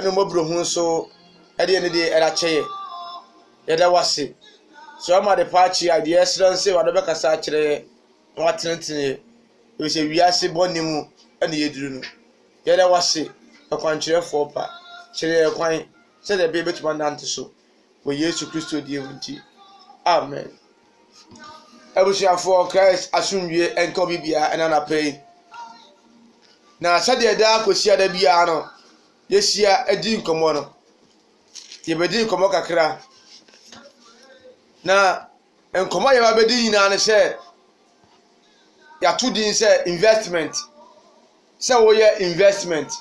eno mobro hu so ede ne de era cheye yeda wase so ama de paachi ade excellence wa do be kasa kire wa tenetene we se wiase bonimu ene yeduru no yeda wase akwankyerefo pa kire kwan se de be betuma nante so wo Yesu Kristo die wunti amen. Ebusiafo Christ asumwie enko bibia enana pay na sade da akosia da bia no yesia edi nkomo no yebedi nkomo kakra na nkomo ye babedi nyina ne se ya to din se investment se wo ye investment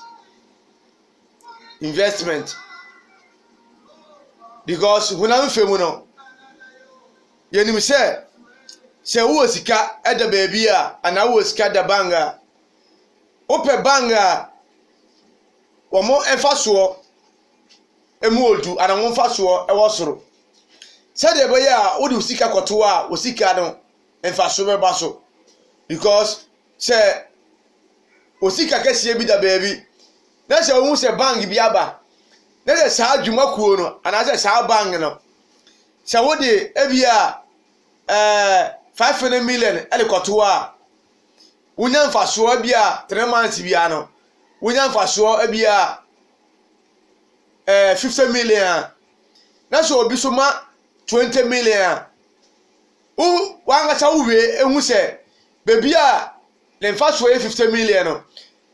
because huna mfemu no yenim se wo sika eda baabi a ana wo sika da banga ope banga womo enfaso emu odu ana wo enfaso e wo soro se de boya a wo du sika koto a wo sika no enfaso be baso because se wo sika kese bi da baabi na se wo se bang bi aba na se sa adwuma kuo no ana se sa bang no se wo de ebia 500 million elikoto a wunya mfaso bia 3 months bia no wunya mfaso bia 50 million na so obi so ma 20 million wanga cha uwe ehu se bebi a le mfaso 50 million no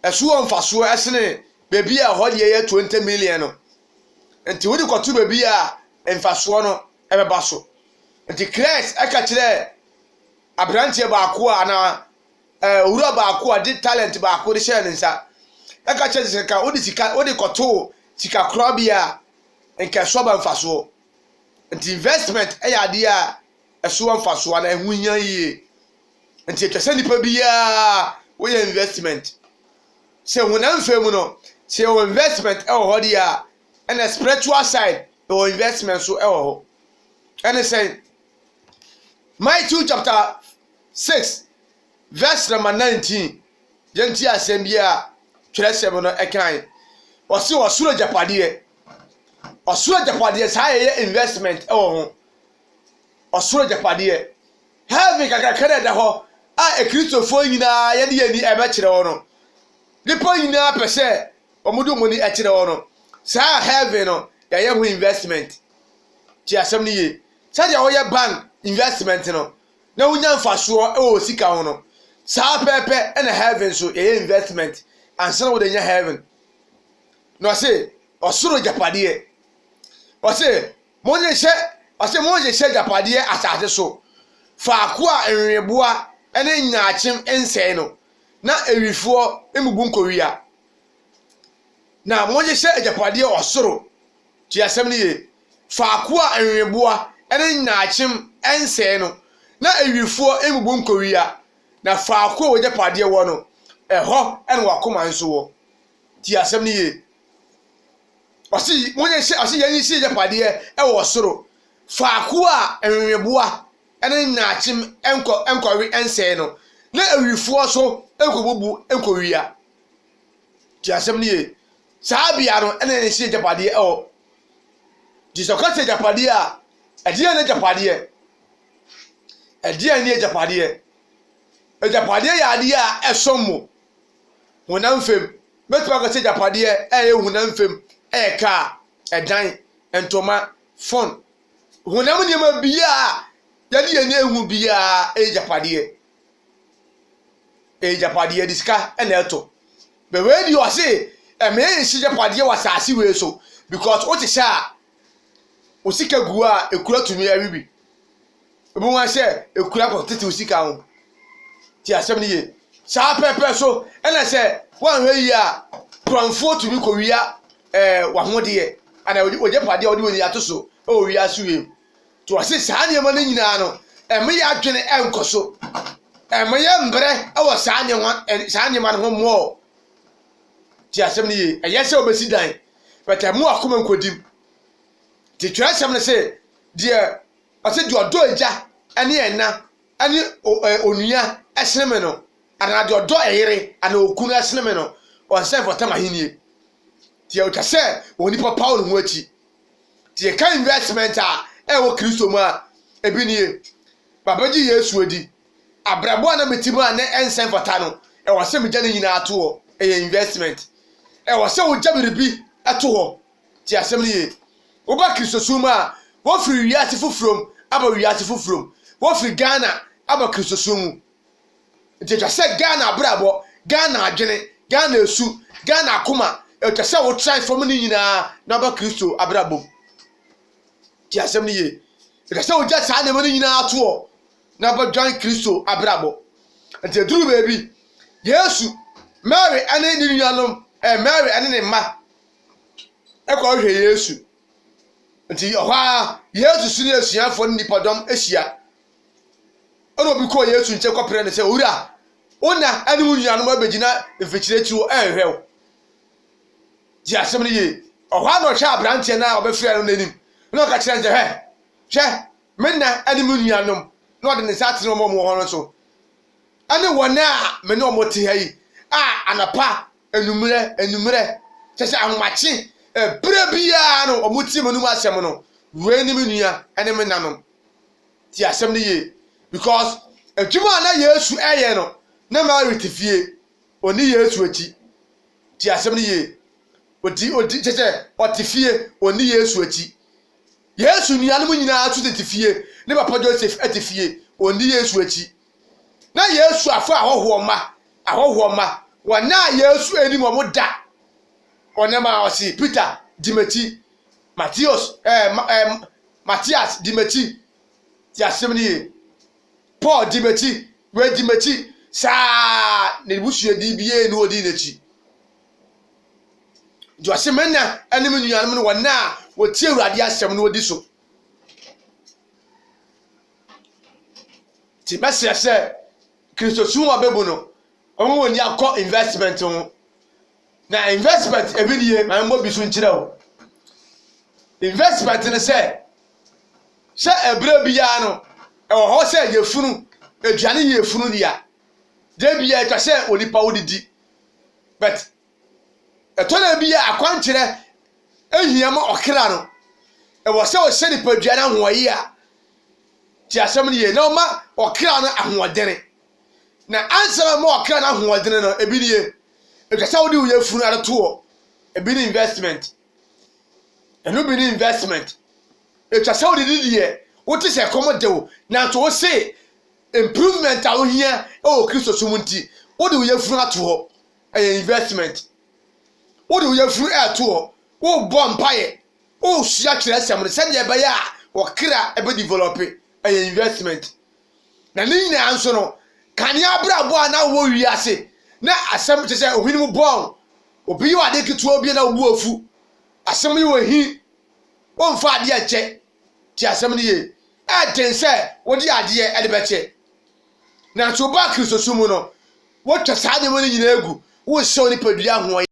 esuo mfaso esene bebi a hode ye 20 million no enti wodi koto bebi a mfaso no ebeba so enti Christ aka kire abrantie ba ko ana owura ba ko di talent ba ko di share nsa aka kire sika odi koto sika krobia enka so ba mfaso enti investment eya de a eso mfaso na ehunya yie enti etwese nipa bia wo ye investment se wona mfemu no se wo investment e wo hodi a and spiritual side wo investment so e wo ho and say Matthew chapter 6 verse number 19 yenti asembia twerɛsɛm no ekan ɔse ɔsoro japade saa yɛ investment e wo ho ɔsoro japade heaven kakakara da hɔ a ekristofo nyina yɛ de yani ebe kyerɛ wo no nipa nyina pɛsɛ ɔmudu muni e kyerɛ wo no saa heaven no yɛ ho investment ti asɛm ni ye saa dia wo yɛ bank investment no na wunya mfaso e wo sika ho no saa pepe e na heaven so ye investment ansa wo de nya heaven no say osoro japade o say monye hye japade asase so faako a enweboa ene nyaachim ensɛe no na ewifo emubu nkowia na monye hye japade osoro ti asɛm ni ye faako a enweboa ene nyaachim ensɛe no na ewifo emubu nkowia na faako wo japade wo no ɛhɔ ene wakoma nso wo ti asɛm ni ye osi monye hye osi yanyi hye japade e wo soro faako a enweboa ene nyaachim enkowi ensɛe no na ewifo so enkobubu enkowia ti asɛm ni ye saa bia no ene hye japade e wo Jesus ka hye japade a ɛdeɛ ne japade ɛdeɛ ne japade japade yɛ adeɛ a ɛsɔmo honam fam metwa ka hye japade ɛyɛ honam fam ɛyɛ ka ɛdan entoma phone honam nneɛma bia yɛde yɛ ne ehu bia ɛyɛ japade diska ɛna ɛto bewe di ɔse ɛmɛ yɛ hye japade wɔ asase wei so because what is a osika gu a ekura tumi awibi ebu wa hye ekura ko tete osika ho ti asɛm ni ye saa pepe so ɛna sɛ wan hwe yi a pranfo tumi ko wia wa hode ana oje pade odi woni ato so o wia so wem to ɔse saa ne ma nyina no ɛme yɛ adwene ɛnkoso ɛme yɛ mbrɛ ɛwɔ saa ne ma no ho mo ti asɛm ni ye ɛyɛ sɛ obesi dan bɛtɛ mu akoma nkodim ti twɛ asɛm ne sɛ deɛ ɔse de ɔdɔ agya ɛne ɛna ɛne onua ɛseneme no ana de ɔdɔ ɛyere ana okunu ɛseneme no ɔnsɛn fɔtam ahenie tie o tase oni pa Paul ho achi tie ka investment a wo Kristo mu a ebi nie baba ji Yesu odi abrabo na metimu a ne ensen fata no e wo se megya ne nyina ato ho e investment e wo se wo gya biribi ato ho tie asem nie wo ba Kristo su mu a wo firi wiase fofrom aba wiase fofrom wo firi Ghana aba Kristo su mu tie tase Ghana abrabo Ghana adwene Ghana esu Ghana akoma e tase wo transform ne nyina na aba Kristo abrabo tie asem nie e tase wo gya saa ne mo ne nyina ato ho na ba join Kristo abrabo ante duru baby Yesu Mary ane ni nuanom Mary ane ne ma e ko hwe Yesu ante oha Yesu sunu asuafo nipadom ehia ono bi ko Yesu nche kopere ne se owura ona ane mu nuanom abegina efekire tiwo ehwew ji asem ne ye oha no hwa abrante na obefira no nanim no ka kire nje hwe menna ane mu nuanom no de ne satire mo mo ho so ane wona me no mo te hayi anapa enumre sese ahomache bre bia no omuti mo num asem no we ni me nua ane me nanom ti asem ne ye because adwuma na Yesu eye no na ma retifie oni Yesu achi ti asem ne ye odi sese otifie oni Yesu achi Yesu nua no nyina atu tetifie ne papa Joseph atifie oni Yesu achi na Yesu afa ahoho ma wana Yesu eni mo da onema osi Peter Dimeti Matthias Dimeti ti asemni Paul Dimeti we Dimeti sa ne busu edi bie no odi nachi jo asemna eni me nuanum no wana wo tie Awurade asem no odi so ti mesese Kristo suwa bebo no omo woni akọ investment ho na investment ebinie na mo bisu nkire o investment ne se ebra bia no e wo ho se yefunu aduane yefunu dia de bia etwa se onipa wodidi but etona bia akwankire ehia ma okra no e wo se wo se nipa aduane ahoyi a ti asem ne ye na ma okra no ahoodene na answer mo okra na ahoodene no ebinie etwa se wodi wo yefunu areto ebi ni investment eno bi ni investment etwa se wodi didie wote se komodewo na to wo se improvement a wo hia Kristo sumunti wodi wo yefunu ato ho investment wodi wo yefunu ato ho wo bo mpaye wo sua kire sem ne se de be ya wo kra ebe develop investment na ni nyina anso no kania abrabo na wo wiase na asem te se ohinimu bon obi yo ade ketu obi na wo afu asem yi wo hi wo mfa ade ache ti asem ni ye den se wo di ade e de beche na so ba Kristo sumu no wo twa sa de mo ni nyina egu wo hye ni padua ho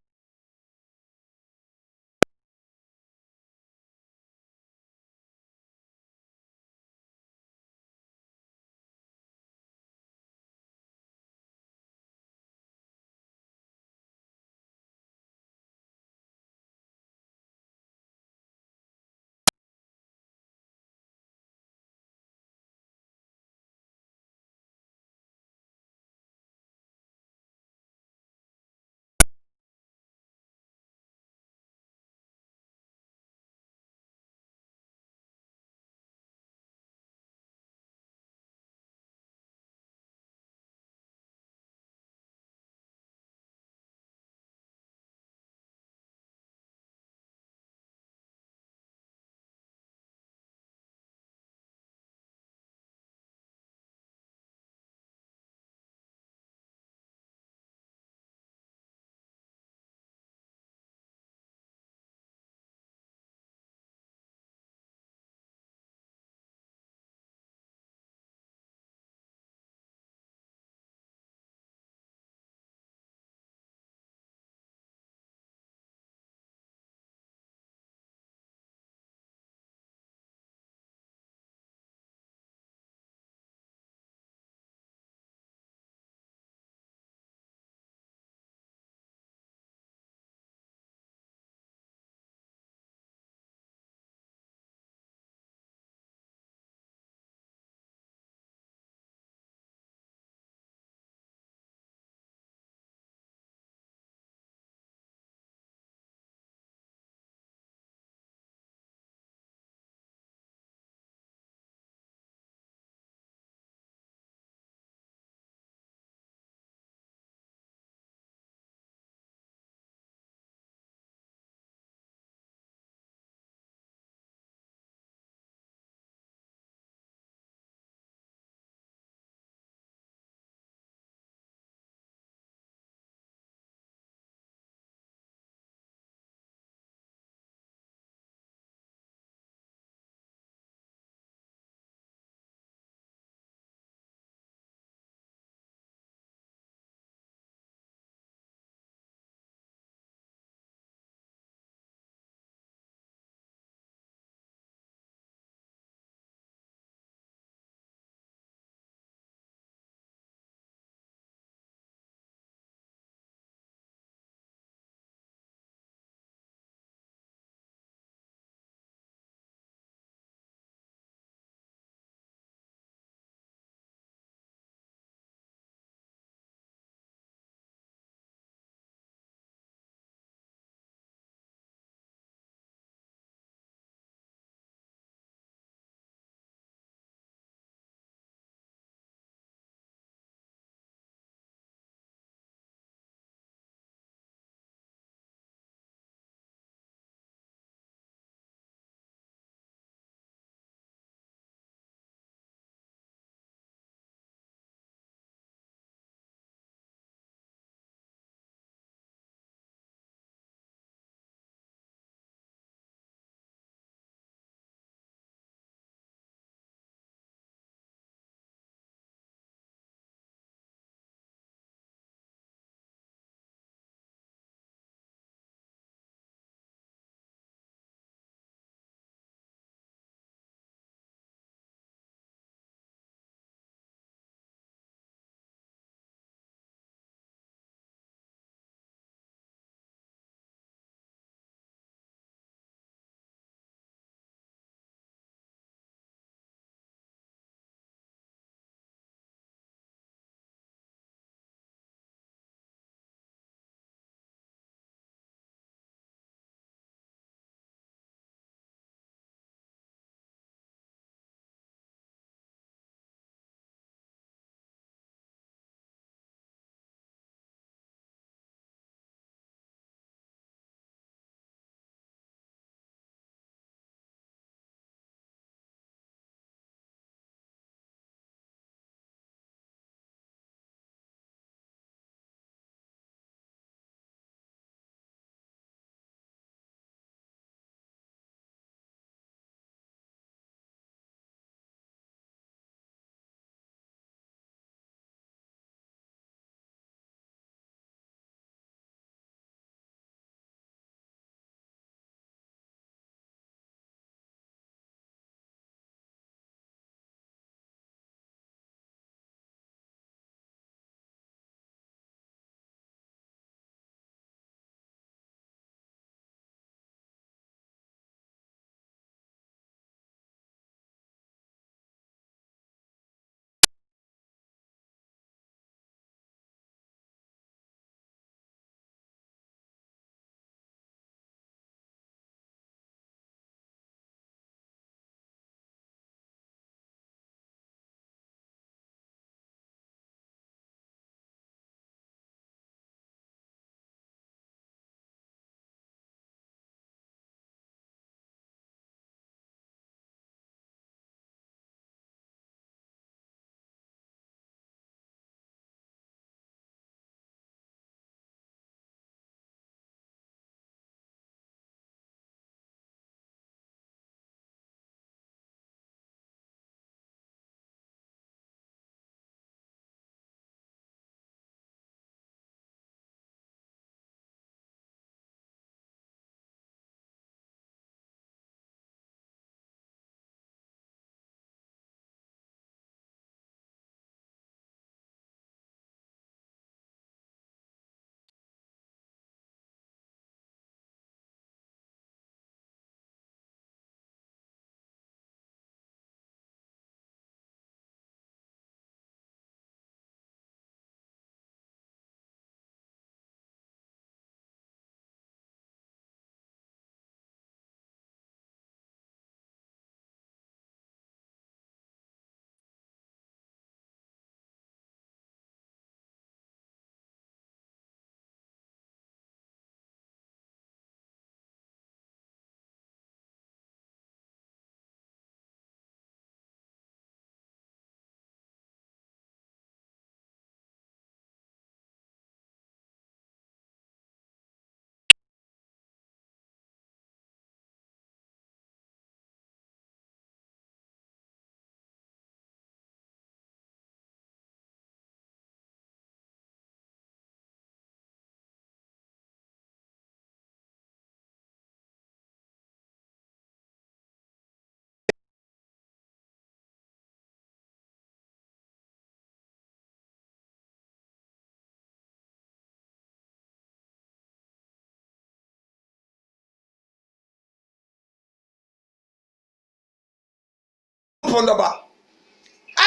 Nyankopɔn dɔba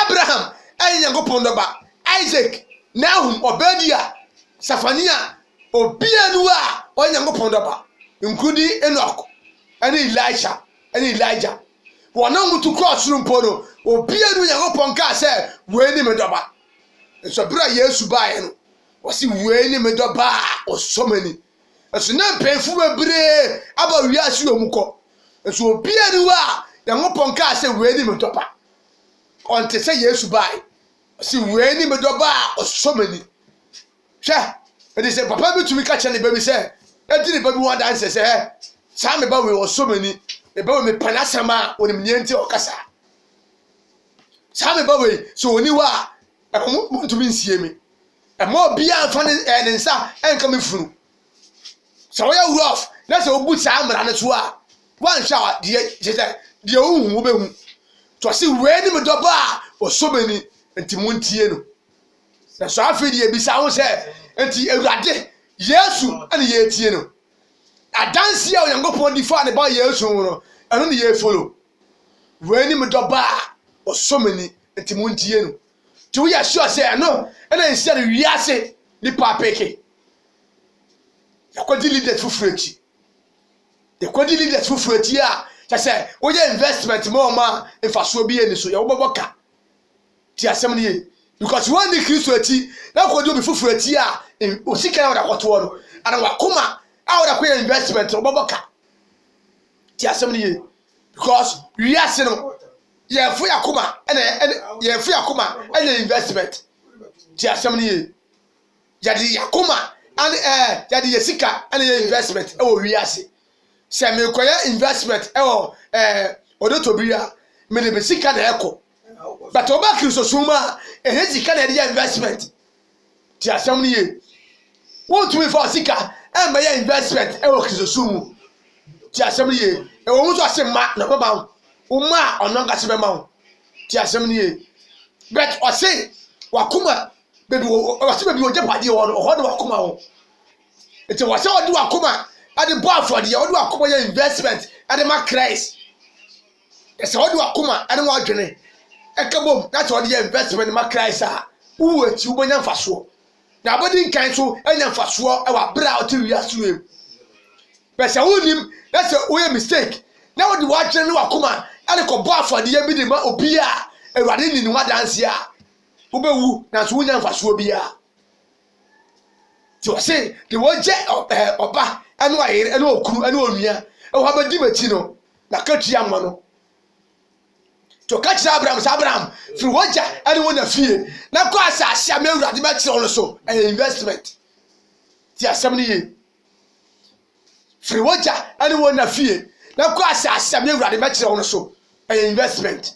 Abraham ɛyɛ Nyankopɔn dɔba Isaac Nahum Obadia Safania obia nu a ɔyɛ Nyankopɔn dɔba including Enoch ɛne Elisha ɛne Elijah wɔn mutu cross rumpo no obia nu Nyankopɔn ka sɛ wei ni me dɔba nso bra Yesu bae no wɔsi wei ni me dɔba osomani nso na mpɛnfu bebree aba wiase wɔ kɔ nso obia nu a Nyankopɔn ka sɛ wei ni me dɔba ɔnte sɛ Yesu bae wɔsi wei ni me dɔba osomani hwɛ ɛde sɛ papa bi tumi ka kyɛ ne baby sɛ ɛdi ne baby wada nsɛ sɛ saa me ba wei osomani me ba wei me panasama onim nyenti ɔkasa saa me ba wei so oni wa ɛmo tumi nsie me ɛmo bia mfa ne nsa ɛnka me funu sɛ wɔyɛ rough na sɛ obu saa mra ne so a wanhwa deɛ ohu wo behu to se wei ni me dɔba a osomani nti montie no na so afi deɛ bisa ho sɛ nti Awurade Yesu ane yɛtie no adansi a Onyankopɔn di fa ne ba Yesu no ɛno ne yɛ follow wei ni me dɔba a osomani nti montie no ti wo yɛ sure sɛ ɛno ɛna nsia no wiase nipa peke yakɔdi leaders fufuro akyi yakɔdi leaders fufuro akyi a kyɛ sɛ woyɛ investment ma ɔma mfasoɔ bi yɛ ni so yɛ wobɛbɔ ka ti asɛm no yɛ because one ni Kristo akyi na kɔdi obi fufuro akyi a osika na wɔda kɔtoɔ no ana wakoma a wɔda kɔyɛ investment wobɛbɔ ka ti asɛm no yɛ because wiase no yɛfo yakoma ɛna yɛfo yakoma ɛna investment ti asɛm no yɛ yɛde yakoma and yɛde yɛsika ɛna yɛ investment ɛwɔ wiase sɛ me kɔyɛ investment ɛwɔ odotobia me de sika na ɛkɔ but oba Kristo suma ɛhɛ sika na yɛ investment ti asɛm no yɛ won tumi fa sika ɛmɛ yɛ investment ɛwɔ Kristo sumu ti asɛm no yɛ ɛwɔ mu so asɛm ma na baba uma ɔno nkase bɛma wo ti asɛm no yɛ but ɔse wakoma bebi ɔse bebi ogye padeɛ wɔ no ɔhɔ de wakoma wo nti wɔse ɔde wakoma ade bɔ afɔdeɛ ɔde wakoma yɛ investment ade ma Christ ɛsɛ ɔde wakoma ade ma adwene ɛka bom na sɛ ɔde yɛ investment ma Christ a wowu akyi wobɛnya mfasoɔ na abɔde nkan so anya mfasoɔ ɛwɔ abere a ɔte wiase wɔ mu bɛsɛ wonim na sɛ woyɛ mistake na wode wadwene ne wakoma ade kɔbɔ afɔdeɛ bi de ma obi a Awurade ni ne wadanse a wobɛwu na so wonya mfasoɔ bi a ti wɔse de wɔgye ɔba ɛne ayere ɛne okuru ɛne onua ɛwɔ abɛdi makyi no na katua mma no to ka kyerɛ Abraham sɛ Abraham firi wɔgya ɛne wɔna fie na kɔ asase a ma Awurade bɛkyerɛ no so ɛyɛ investment ti asɛm no yie firi wɔgya ɛne wɔna fie na kɔ asase a ma Awurade bɛkyerɛ no so ɛyɛ investment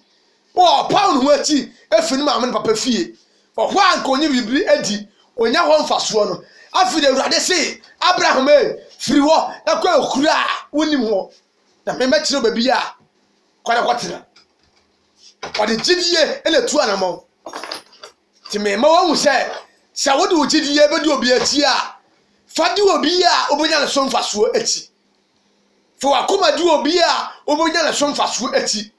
wɔ pound ho akyi efiri ne maame ne papa fie ɔhɔ anka onye bibiri adi onya hɔ mfasoɔ no afi de Awurade se Abraham firi hɔ na kɔ okuru a wonim hɔ na me mɛkyerɛ baabi a kɔne kɔtena ɔde gyidie ɛna tu anamɔ ti me ma wɔn sɛ wode wo gyidie bɛdi obi akyi a fa de obi a obonya ne so mfasoɔ akyi fa wakoma de obi a obonya ne so mfasoɔ akyi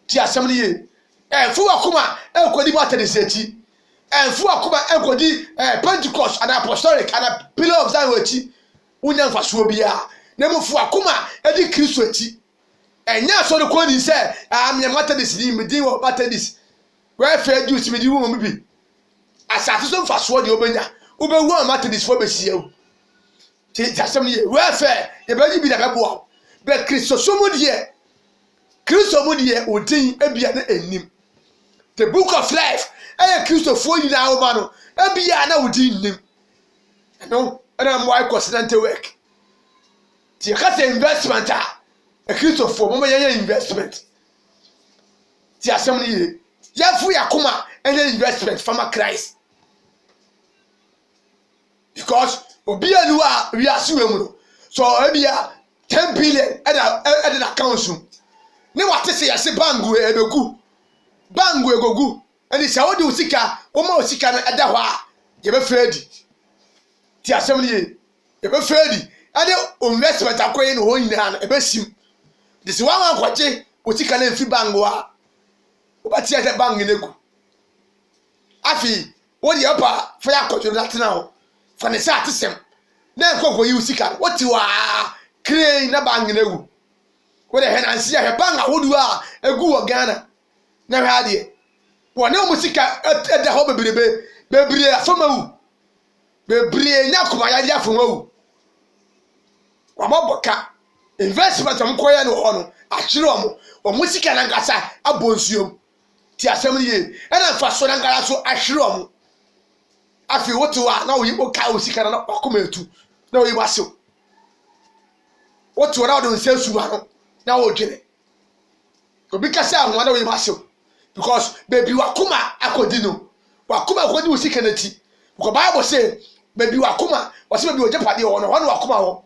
ti asɛm no yɛ ɛmfu wakoma ɛnkɔdi Methodist akyi ɛmfu wakoma ɛnkɔdi Pentecost and Apostolic and Pillar of Zion akyi wonya mfasoɔ bi a na mu fu wakoma ɛdi Kristo akyi ɛnyɛ asɔre kɔ ni sɛ amyɛ Methodist ni medin wɔ Methodist wɛfɛ Jews medin wɔ mu bi asase so mfasoɔ deɛ wobɛnya wobɛwu a Methodist fo bɛhyia wo ti asɛm no yɛ wɛfɛ yɛbɛgye bi na bɛboa bɛ Kristo so mu deɛ Kristo mu deɛ odin ebia na enim the book of life ɛyɛ Kristo fo nyinaa wo ma no ebia na odin nim ɛno ɛna mo ayɛ constant work ti ka sɛ investment a Kristo fo mo yɛ investment ti asɛm no yɛ yɛfo yakoma ɛyɛ investment fama Christ because obi anu a wiase wɔ mu no so ebia 10 billion ɛda na account so ne wate se yase bangu egogu ani sɛ wode usika wo ma usika no ɛda hɔ a yɛbɛfrɛdi ti asɛm no yɛ yɛbɛfrɛdi ade investment akɔyɛ no hɔ nyinaa no ɛbɛsim de sɛ wankɔgye usika no mfi bangu a obati ya bang negu afi wodi opa fa ya kojo latena ho fa ne sa atesem na nkoko yi usika woti wa crane na bang negu wodi he na nsi ya he bang ahodu a egu wo Ghana na ha de woni omusika eda ho bebrebe afoma wu bebre nya kuma ya dia afoma wu wa moboka investment am koya no ho no achiro omusika na ngasa abonsuom ti asem ye ena fa so na ngara so ahwere afi wotu wa na oyi oka osika na akoma etu na oyi wasew wotu na odo nsensu no na odwene obi kasa anwa na oyi wasew because baby wakoma akodi no wakoma akodi osika na ti because Bible say baby wakoma wase baby ojepade ho no wakoma ho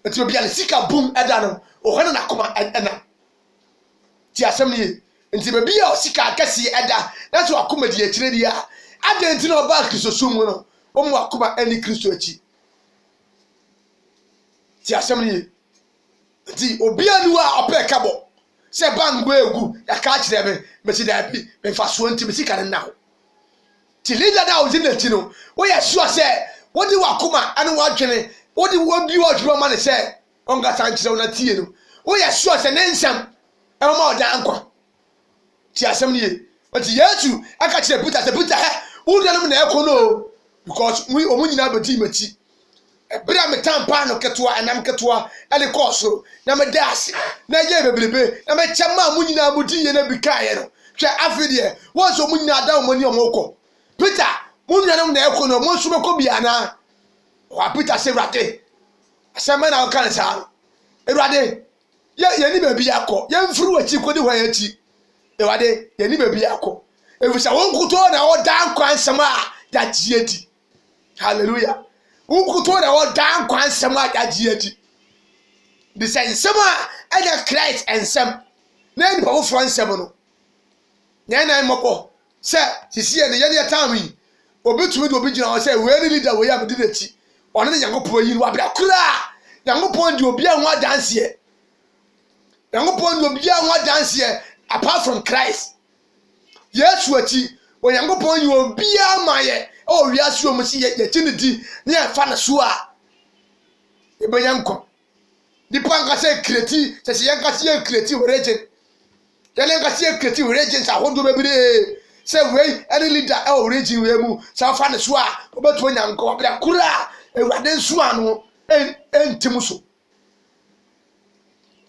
eti obi ale sika boom eda no ohana na akoma ena ti asem ye nti baby a osika akasi eda na so akoma di akire di a adenti na oba Kristo sumu no omu akoma ani Kristo achi ti asem ye nti obi anu a opeka bo se bango egu ya ka kire me mesi da bi me fa so nti mesi kan na ti leader da ozi na ti no wo ya sure se wodi wakoma anu wadwene wodi wo bi odwuma ma ne se onga sankire na tie no wo ya sure se ne nsam e ma oda nkwa ti asem ye nti Yesu aka kire Peter se Peter he wo dano na ekono because we omunyina abedi machi ebra metampa no ketoa enam ketoa ele koso na me dase na ye bebrebe na me chama munyina abudi ye na bikaye no hwe afide wo so munyina da omoni omoko Peter munyina na ekono mo so meko bia na wa Peter se rate asema na kan sa erade ye ni baby akọ ye mfuru achi kodi hwan achi erade ye ni baby akọ efisa won kuto na o dan kwan sama da jiedi hallelujah ukuto na wo dan kwan sema agiati the sema ada Christ ensem na ni pa fo ensem no na moko se sisi ne ye time yi obetumi de obi gina o se we leader we am didati ono ne Yakobon yi wa bra kura Yakobon de obi anwa dance ye Yakobon de obi anwa dance ye apart from Christ Yesu achi Yakobon yi obi amaye o wi asu mu si ye chinidi ne fa na so a e banyanko di panga se kreti se yanka se kreti origin ya yanka se kreti origin sa hodo bebire se we any leader e origin we mu sa fa na so a obeto nyanko obra kura ewade nsu anu entim so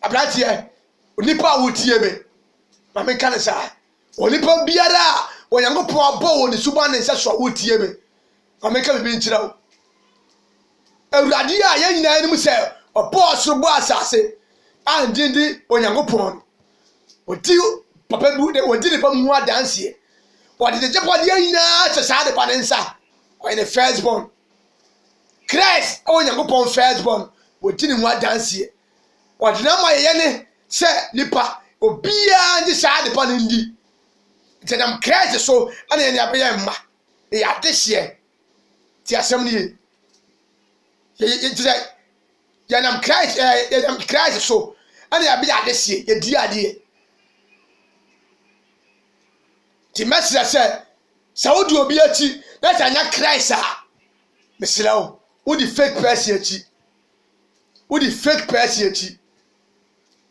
abratie onipa wotie me ma me kan sa onipa biara Yakobon abo woni suba ne se so wotie me ameka bi nchira wo Ewurade a ye nyina anim se obo osoro asase andindi Yakobon odi papa bu de odi ne pam hu adanse odi de jepode nyina se sa de pa ne nsa o ne firstborn Christ Yakobon firstborn odi ne hu adanse odi na ma ye ne se nipa obia ndi sa de pa ne ndi tedam Christ so ana ne abeya mma ya dehye ti asem ni ye nam Christ so ana ya beya dehye ye di ade ti mesra se saudi obi achi na tanya Christ a mesra wo di fake person achi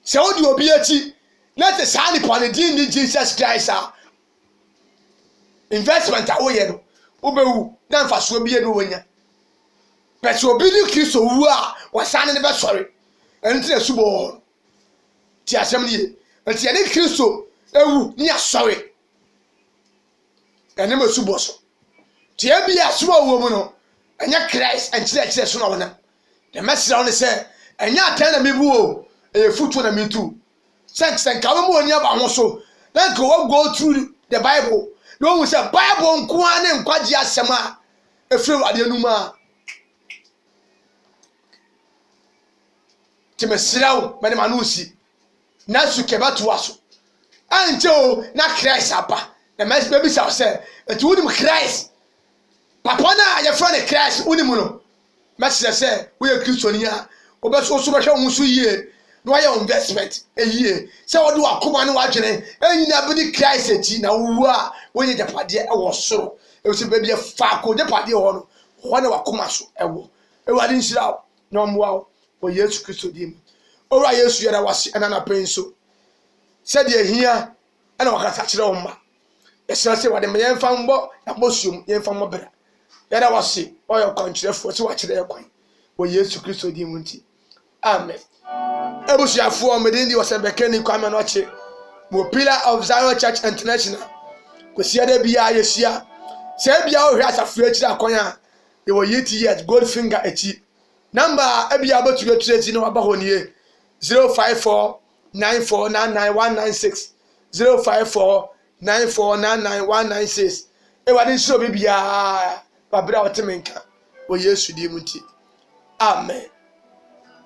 saudi obi achi na te sani pone di Jesus Christ a investment a wo ye no obewu na mfaso bi ye no wonya pese obi ni Kristo wu a wasane ne be sori enti esubo ti asem ni enti ye ni Kristo ewu ni asori ene mesubo so ti e bi aso wo mu no enya Christ enchire so na wona the message on say enya atan na mebu o e futu na metu sen ka mo oni aba ho so then go through the Bible no we say Bible nko ane nkwaji asem a efre wade anu ma ti mesirawo mane manusi na su kebatu aso anje o na Christ apa na mes baby say etu unim Christ papa na ye friend Christ unim no mesira say we Kristo ni a obeso so behwe ho so yie no why investment ehie se wo do akoma ne wadwene enyina bi di Christ echi na wo a wo ye japade e wo soro e se bia fa ko japade ho no ho na wakoma so e wo e wade nhira no mwa wo Yesu Kristo dim ora Yesu yara wase ana na penso se de ehia ana wakata kire wo ma esra se wade me yemfa mbo na bosuom yemfa mbo bra yara wase oyo kwankyerefo se wa kire yakwan wo Yesu Kristo dim nti amen. Ebusuafo medindi wasebekeni kwame no che mo Pillar of Zion Church International kwesia da bia yesia se bia o hwe asafo akira akwan a ye wo yeti yet Goldfinger achi number abia aboturo trezi no aba honie 0549499196 0549499196 e wade nso bibia babra otemenka wo Yesu di muti amen.